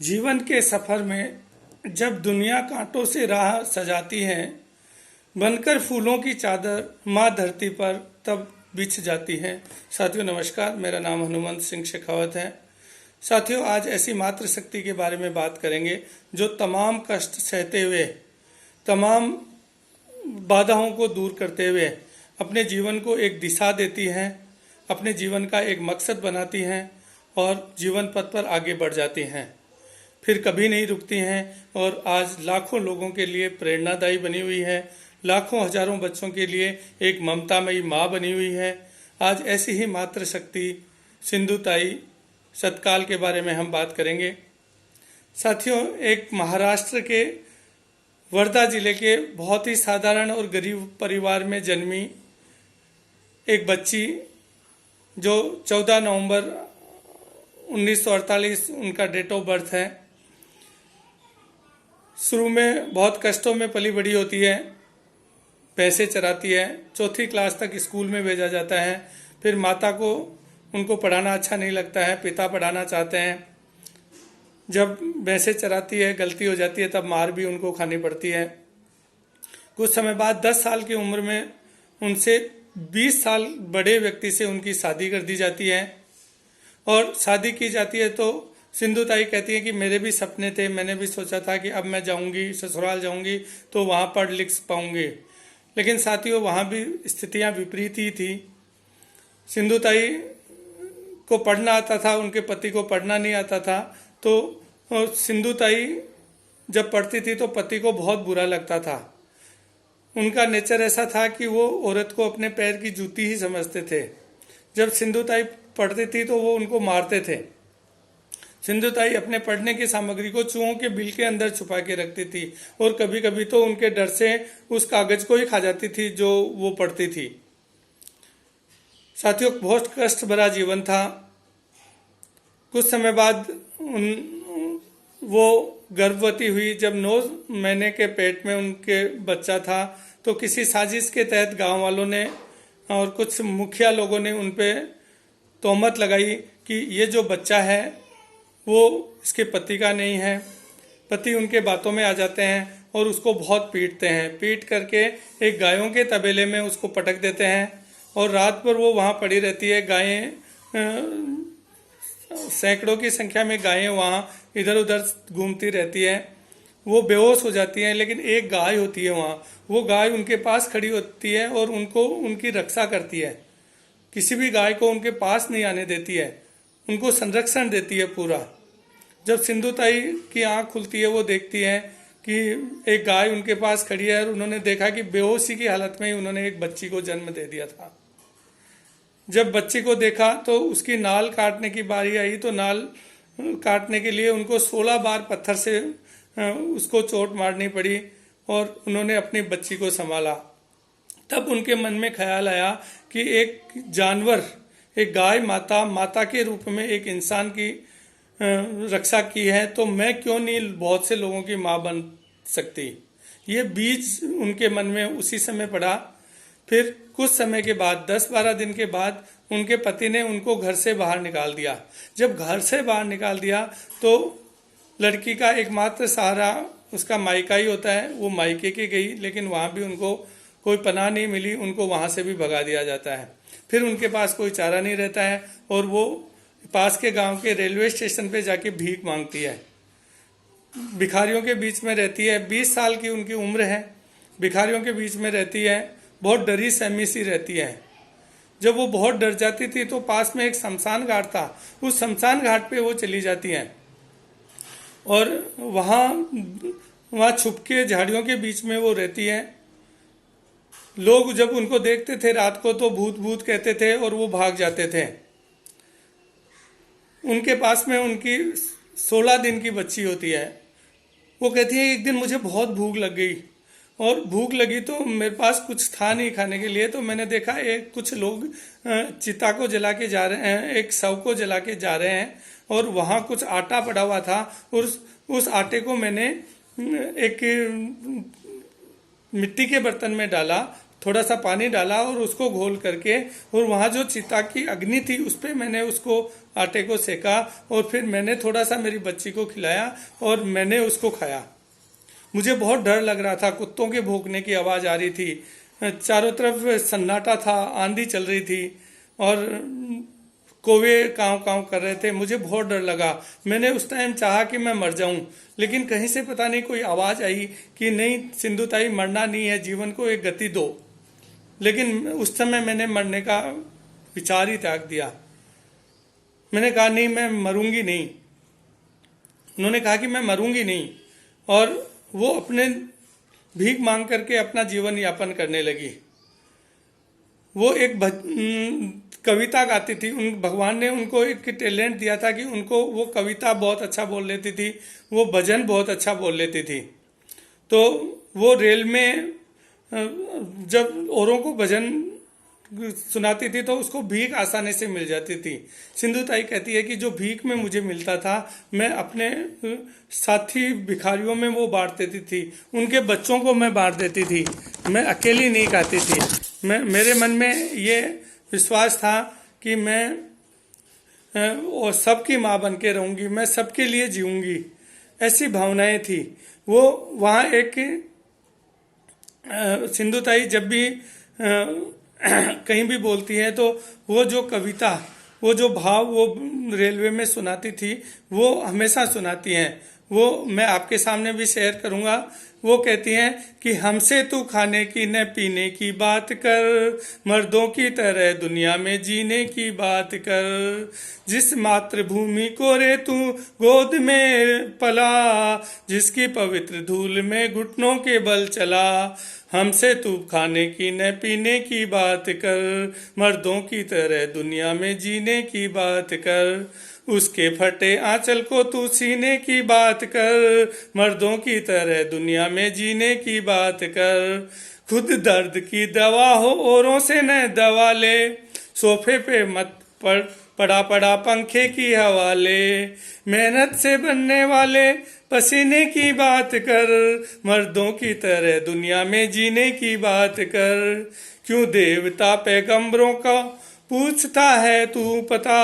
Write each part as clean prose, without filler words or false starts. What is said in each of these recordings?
जीवन के सफर में जब दुनिया कांटों से राह सजाती है, बनकर फूलों की चादर माँ धरती पर तब बिछ जाती है। साथियों नमस्कार, मेरा नाम हनुमंत सिंह शेखावत है। साथियों, आज ऐसी मातृशक्ति के बारे में बात करेंगे जो तमाम कष्ट सहते हुए, तमाम बाधाओं को दूर करते हुए अपने जीवन को एक दिशा देती हैं, अपने जीवन का एक मकसद बनाती हैं और जीवन पथ पर आगे बढ़ जाती हैं, फिर कभी नहीं रुकती हैं और आज लाखों लोगों के लिए प्रेरणादायी बनी हुई है, लाखों हजारों बच्चों के लिए एक ममतामयी माँ बनी हुई है। आज ऐसी ही मातृशक्ति सिंधुताई सतकाल के बारे में हम बात करेंगे। साथियों, एक महाराष्ट्र के वर्धा जिले के बहुत ही साधारण और गरीब परिवार में जन्मी एक बच्ची जो 14 नवंबर 1948 उनका डेट ऑफ बर्थ है। शुरू में बहुत कष्टों में पली बड़ी होती है, पैसे चराती है, चौथी क्लास तक स्कूल में भेजा जाता है। फिर माता को उनको पढ़ाना अच्छा नहीं लगता है, पिता पढ़ाना चाहते हैं। जब भैंसे चराती है, गलती हो जाती है, तब मार भी उनको खानी पड़ती है। कुछ समय बाद 10 साल की उम्र में उनसे 20 साल बड़े व्यक्ति से उनकी शादी कर दी जाती है और शादी की जाती है तो सिंधुताई कहती है कि मेरे भी सपने थे, मैंने भी सोचा था कि अब मैं जाऊंगी, ससुराल जाऊंगी तो वहाँ पढ़ लिख पाऊंगी। लेकिन साथियों, वहाँ भी स्थितियाँ विपरीत ही थी। सिंधुताई को पढ़ना आता था, उनके पति को पढ़ना नहीं आता था। तो सिंधुताई जब पढ़ती थी तो पति को बहुत बुरा लगता था। उनका नेचर ऐसा था कि वो औरत को अपने पैर की जूती ही समझते थे। जब सिंधुताई पढ़ती थी तो वो उनको मारते थे। सिंधुताई अपने पढ़ने की सामग्री को चूहों के बिल के अंदर छुपा के रखती थी और कभी कभी तो उनके डर से उस कागज को ही खा जाती थी जो वो पढ़ती थी। साथियों, बहुत कष्ट भरा जीवन था। कुछ समय बाद वो गर्भवती हुई। जब 9 महीने के पेट में उनके बच्चा था तो किसी साजिश के तहत गांव वालों ने और कुछ मुखिया लोगों ने उन पे तोहमत लगाई कि ये जो बच्चा है वो इसके पति का नहीं है। पति उनके बातों में आ जाते हैं और उसको बहुत पीटते हैं। पीट करके एक गायों के तबेले में उसको पटक देते हैं और रात भर वो वहाँ पड़ी रहती है। गायें, सैकड़ों की संख्या में गायें वहाँ इधर उधर घूमती रहती है। वो बेहोश हो जाती हैं, लेकिन एक गाय होती है वहाँ। वो गाय उनके पास खड़ी होती है और उनको उनकी रक्षा करती है। किसी भी गाय को उनके पास नहीं आने देती है, उनको संरक्षण देती है पूरा। जब सिंधुताई की आंख खुलती है, वो देखती है कि एक गाय उनके पास खड़ी है और उन्होंने देखा कि बेहोशी की हालत में ही उन्होंने एक बच्ची को जन्म दे दिया था। जब बच्ची को देखा तो उसकी नाल काटने की बारी आई तो नाल काटने के लिए उनको 16 बार पत्थर से उसको चोट मारनी पड़ी और उन्होंने अपनी बच्ची को संभाला। तब उनके मन में ख्याल आया कि एक जानवर, एक गाय माता के रूप में एक इंसान की रक्षा की है, तो मैं क्यों नहीं बहुत से लोगों की माँ बन सकती। ये बीज उनके मन में उसी समय पड़ा। फिर कुछ समय के बाद, 10-12 दिन के बाद, उनके पति ने उनको घर से बाहर निकाल दिया। जब घर से बाहर निकाल दिया तो लड़की का एकमात्र सहारा उसका मायका ही होता है। वो मायके की गई, लेकिन वहाँ भी उनको कोई पनाह नहीं मिली, उनको वहाँ से भी भगा दिया जाता है। फिर उनके पास कोई चारा नहीं रहता है और वो पास के गांव के रेलवे स्टेशन पे जाके भीख मांगती है। भिखारियों के बीच में रहती है। 20 साल की उनकी उम्र है। भिखारियों के बीच में रहती है, बहुत डरी सहमी सी रहती है। जब वो बहुत डर जाती थी तो पास में एक शमशान घाट था, उस शमशान घाट पे वो चली जाती हैं और वहाँ छुप के झाड़ियों के बीच में वो रहती है। लोग जब उनको देखते थे रात को तो भूत भूत कहते थे और वो भाग जाते थे। उनके पास में उनकी 16 दिन की बच्ची होती है। वो कहती है, एक दिन मुझे बहुत भूख लग गई और भूख लगी तो मेरे पास कुछ था नहीं खाने के लिए, तो मैंने देखा कुछ लोग चिता को जला के जा रहे हैं, एक शव को जला के जा रहे हैं और वहाँ कुछ आटा पड़ा हुआ था और उस आटे को मैंने एक मिट्टी के बर्तन में डाला थोड़ा सा पानी डाला और उसको घोल करके, और वहाँ जो चिता की अग्नि थी उस पर मैंने उसको आटे को सेका, और फिर मैंने थोड़ा सा मेरी बच्ची को खिलाया और मैंने उसको खाया। मुझे बहुत डर लग रहा था, कुत्तों के भौंकने की आवाज़ आ रही थी, चारों तरफ सन्नाटा था, आंधी चल रही थी और कौवे काँव काँव कर रहे थे। मुझे बहुत डर लगा। मैंने उस टाइम चाहा कि मैं मर जाऊं, लेकिन कहीं से पता नहीं कोई आवाज़ आई कि नहीं सिंधु ताई, मरना नहीं है, जीवन को एक गति दो। लेकिन उस समय मैंने मरने का विचार ही त्याग दिया। मैंने कहा नहीं, मैं मरूंगी नहीं। उन्होंने कहा कि मैं मरूंगी नहीं, और वो अपने भीख मांग करके अपना जीवन यापन करने लगी। वो एक कविता गाती थी। उन भगवान ने उनको एक टैलेंट दिया था कि उनको वो कविता बहुत अच्छा बोल लेती थी, वो भजन बहुत अच्छा बोल लेती थी। तो वो रेल में जब औरों को भजन सुनाती थी तो उसको भीख आसानी से मिल जाती थी। सिंधु ताई कहती है कि जो भीख में मुझे मिलता था, मैं अपने साथी भिखारियों में वो बांट देती थी, उनके बच्चों को मैं बांट देती थी, मैं अकेली नहीं खाती थी। मेरे मन में ये विश्वास था कि मैं और सबकी माँ बन के रहूँगी, मैं सबके लिए जीऊँगी, ऐसी भावनाएं थी। वो वहाँ एक सिंधु ताई जब भी कहीं भी बोलती है तो वो जो कविता, वो जो भाव वो रेलवे में सुनाती थी, वो हमेशा सुनाती हैं। वो मैं आपके सामने भी शेयर करूंगा। वो कहती हैं कि हमसे तू खाने की न पीने की बात कर, मर्दों की तरह दुनिया में जीने की बात कर। जिस मातृभूमि को रे तू गोद में पला, जिसकी पवित्र धूल में घुटनों के बल चला। हमसे तू खाने की न पीने की बात कर, मर्दों की तरह दुनिया में जीने की बात कर। उसके फटे आंचल को तू सीने की बात कर, मर्दों की तरह दुनिया में जीने की बात कर। खुद दर्द की दवा हो औरों से न दवा ले, सोफे पे मत पड़ा पड़ा पंखे की हवाले। मेहनत से बनने वाले पसीने की बात कर, मर्दों की तरह दुनिया में जीने की बात कर। क्यों देवता पैगंबरों का पूछता है तू पता,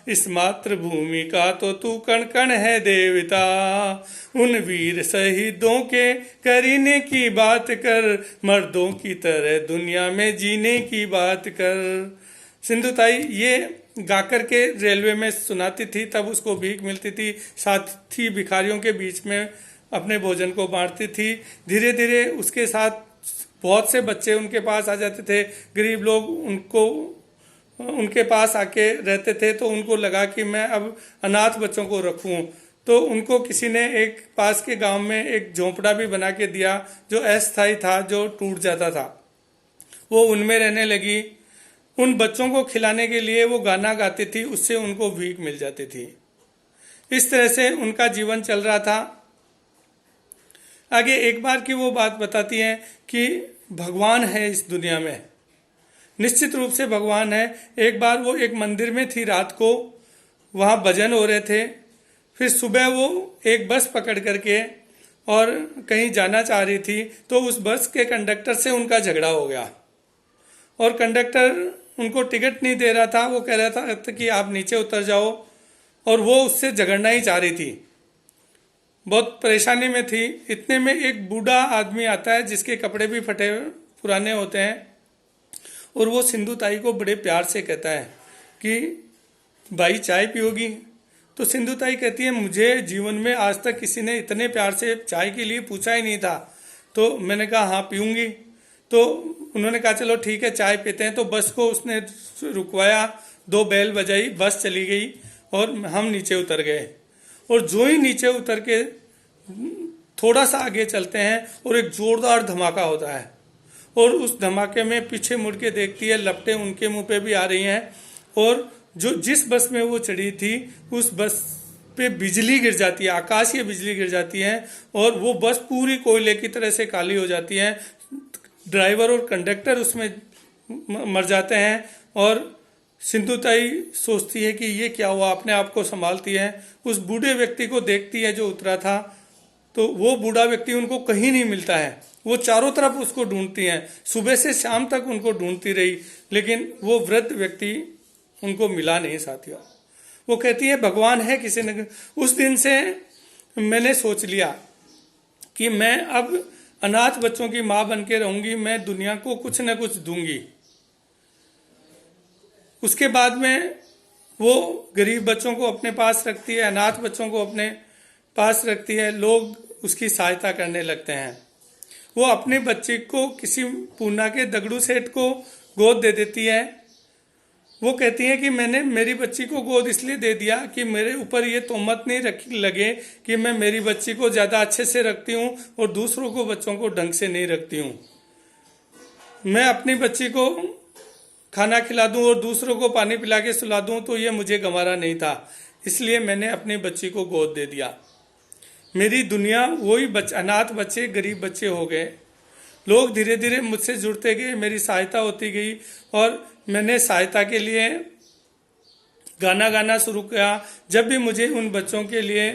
इस मातृभूमि का तो तू कण कण है देवता। उन वीर शहीदों के करीने की बात कर, मर्दों की तरह दुनिया में जीने की बात कर। सिंधु ताई ये गाकर के रेलवे में सुनाती थी, तब उसको भीख मिलती थी, साथी भिखारियों के बीच में अपने भोजन को बांटती थी। धीरे धीरे उसके साथ बहुत से बच्चे उनके पास आ जाते थे, गरीब लोग उनके पास आके रहते थे। तो उनको लगा कि मैं अब अनाथ बच्चों को रखूं, तो उनको किसी ने एक पास के गांव में एक झोंपड़ा भी बना के दिया जो अस्थायी था, जो टूट जाता था। वो उनमें रहने लगी। उन बच्चों को खिलाने के लिए वो गाना गाती थी, उससे उनको भीख मिल जाती थी। इस तरह से उनका जीवन चल रहा था। आगे एक बार की वो बात बताती हैं कि भगवान है इस दुनिया में, निश्चित रूप से भगवान है। एक बार वो एक मंदिर में थी, रात को वहाँ भजन हो रहे थे। फिर सुबह वो एक बस पकड़ करके और कहीं जाना चाह रही थी, तो उस बस के कंडक्टर से उनका झगड़ा हो गया और कंडक्टर उनको टिकट नहीं दे रहा था। वो कह रहा था कि आप नीचे उतर जाओ, और वो उससे झगड़ना ही चाह रही थी, बहुत परेशानी में थी। इतने में एक बूढ़ा आदमी आता है जिसके कपड़े भी फटे पुराने होते हैं, और वो सिंधु ताई को बड़े प्यार से कहता है कि भाई चाय पियोगी? तो सिंधु ताई कहती है मुझे जीवन में आज तक किसी ने इतने प्यार से चाय के लिए पूछा ही नहीं था। तो मैंने कहा हाँ पीऊंगी। तो उन्होंने कहा चलो ठीक है चाय पीते हैं। तो बस को उसने रुकवाया, 2 बेल बजाई, बस चली गई और हम नीचे उतर गए। और जो ही नीचे उतर के थोड़ा सा आगे चलते हैं और एक जोरदार धमाका होता है, और उस धमाके में पीछे मुड़ के देखती है, लपटें उनके मुंह पे भी आ रही हैं, और जिस बस में वो चढ़ी थी उस बस पे बिजली गिर जाती है, आकाशीय बिजली गिर जाती है, और वो बस पूरी कोयले की तरह से काली हो जाती है। ड्राइवर और कंडक्टर उसमें मर जाते हैं। और सिंधु ताई सोचती है कि ये क्या हुआ, अपने आप को संभालती है, उस बूढ़े व्यक्ति को देखती है जो उतरा था, तो वो बूढ़ा व्यक्ति उनको कहीं नहीं मिलता है। वो चारों तरफ उसको ढूंढती हैं, सुबह से शाम तक उनको ढूंढती रही, लेकिन वो वृद्ध व्यक्ति उनको मिला नहीं साथियों। वो कहती है भगवान है किसी न। उस दिन से मैंने सोच लिया कि मैं अब अनाथ बच्चों की माँ बन के रहूंगी, मैं दुनिया को कुछ न कुछ दूंगी। उसके बाद में वो गरीब बच्चों को अपने पास रखती है, अनाथ बच्चों को अपने पास रखती है, लोग उसकी सहायता करने लगते हैं। वो अपने बच्चे को किसी पूना के दगड़ू सेठ को गोद दे देती है। वो कहती है कि मैंने मेरी बच्ची को गोद इसलिए दे दिया कि मेरे ऊपर ये तोहमत नहीं लगे कि मैं मेरी बच्ची को ज़्यादा अच्छे से रखती हूँ और दूसरों को बच्चों को ढंग से नहीं रखती हूँ। मैं अपनी बच्ची को खाना खिला दूँ और दूसरों को पानी पिला के सुला दूँ तो ये मुझे गंवारा नहीं था, इसलिए मैंने अपनी बच्ची को गोद दे दिया। मेरी दुनिया वही अनाथ बच्चे, गरीब बच्चे हो गए। लोग धीरे धीरे मुझसे जुड़ते गए, मेरी सहायता होती गई और मैंने सहायता के लिए गाना गाना शुरू किया। जब भी मुझे उन बच्चों के लिए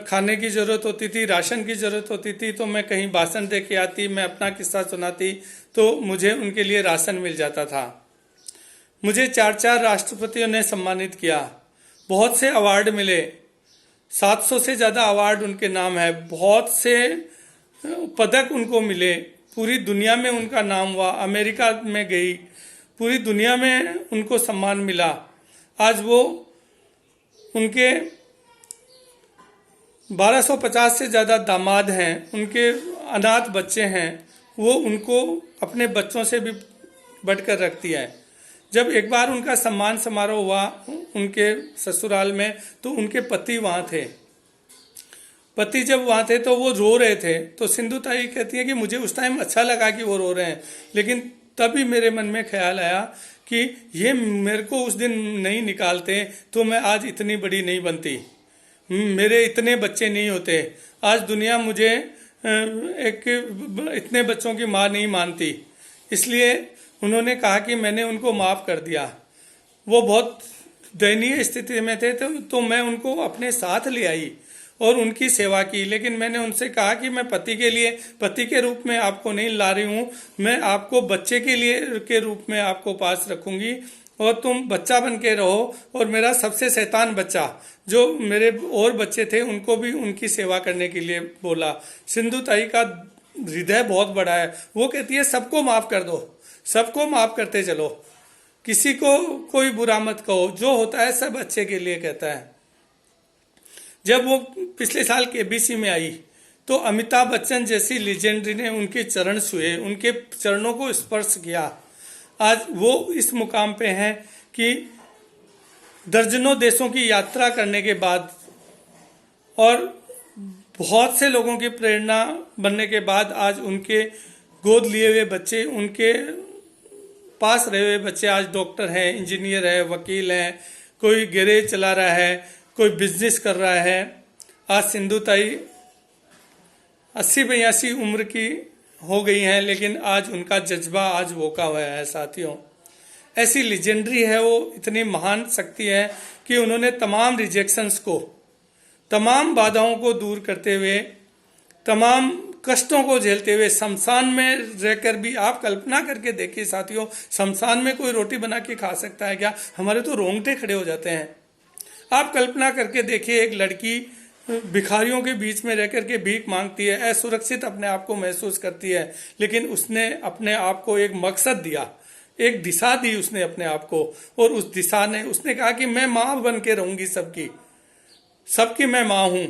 खाने की ज़रूरत होती थी, राशन की ज़रूरत होती थी, तो मैं कहीं भाषण दे के आती, मैं अपना किस्सा सुनाती तो मुझे उनके लिए राशन मिल जाता था। मुझे 4 राष्ट्रपतियों ने सम्मानित किया, बहुत से अवार्ड मिले, 700 से ज़्यादा अवार्ड उनके नाम है, बहुत से पदक उनको मिले, पूरी दुनिया में उनका नाम हुआ, अमेरिका में गई, पूरी दुनिया में उनको सम्मान मिला। आज वो उनके 1250 से ज़्यादा दामाद हैं, उनके अनाथ बच्चे हैं, वो उनको अपने बच्चों से भी बढ़कर रखती है। जब एक बार उनका सम्मान समारोह हुआ उनके ससुराल में, तो उनके पति वहाँ थे। पति जब वहाँ थे तो वो रो रहे थे, तो सिंधु ताई कहती है कि मुझे उस टाइम अच्छा लगा कि वो रो रहे हैं, लेकिन तभी मेरे मन में ख्याल आया कि ये मेरे को उस दिन नहीं निकालते तो मैं आज इतनी बड़ी नहीं बनती, मेरे इतने बच्चे नहीं होते, आज दुनिया मुझे इतने बच्चों की माँ नहीं मानती। इसलिए उन्होंने कहा कि मैंने उनको माफ़ कर दिया। वो बहुत दयनीय स्थिति में थे तो मैं उनको अपने साथ ले आई और उनकी सेवा की। लेकिन मैंने उनसे कहा कि मैं पति के रूप में आपको नहीं ला रही हूँ, मैं आपको बच्चे के रूप में आपको पास रखूंगी और तुम बच्चा बन के रहो। और मेरा सबसे शैतान बच्चा जो मेरे और बच्चे थे उनको भी उनकी सेवा करने के लिए बोला। सिंधु ताई का हृदय बहुत बड़ा है, वो कहती है सबको माफ़ कर दो, सबको माफ़ करते चलो, किसी को कोई बुरा मत कहो, जो होता है सब अच्छे के लिए कहता है। जब वो पिछले साल केबीसी में आई तो अमिताभ बच्चन जैसी लेजेंडरी ने उनके चरण छुए, उनके चरणों को स्पर्श किया। आज वो इस मुकाम पे हैं कि दर्जनों देशों की यात्रा करने के बाद और बहुत से लोगों की प्रेरणा बनने के बाद आज उनके गोद लिए हुए बच्चे, उनके पास रहे हुए बच्चे आज डॉक्टर हैं, इंजीनियर है, वकील हैं, कोई गैरेज चला रहा है, कोई बिजनेस कर रहा है। आज सिंधु ताई 80-82 उम्र की हो गई हैं, लेकिन आज उनका जज्बा आज वोका हुआ है साथियों। ऐसी लेजेंडरी है वो, इतनी महान शक्ति है कि उन्होंने तमाम रिजेक्शंस को, तमाम बाधाओं को दूर करते हुए, तमाम कष्टों को झेलते हुए शमशान में रहकर भी, आप कल्पना करके देखिए साथियों, शमशान में कोई रोटी बना के खा सकता है क्या? हमारे तो रोंगटे खड़े हो जाते हैं। आप कल्पना करके देखिए, एक लड़की भिखारियों के बीच में रहकर के भीख मांगती है, असुरक्षित अपने आप को महसूस करती है, लेकिन उसने अपने आप को एक मकसद दिया, एक दिशा दी उसने अपने आप को, और उस दिशा ने उसने कहा कि मैं माँ बन के रहूंगी, सबकी मैं माँ हूं।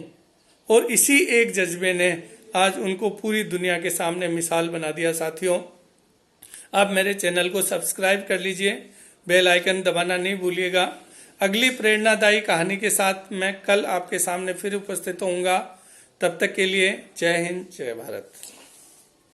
और इसी एक जज्बे ने आज उनको पूरी दुनिया के सामने मिसाल बना दिया। साथियों, आप मेरे चैनल को सब्सक्राइब कर लीजिए, बेल आइकन दबाना नहीं भूलिएगा। अगली प्रेरणादायी कहानी के साथ मैं कल आपके सामने फिर उपस्थित होऊंगा। तब तक के लिए जय हिंद, जय भारत।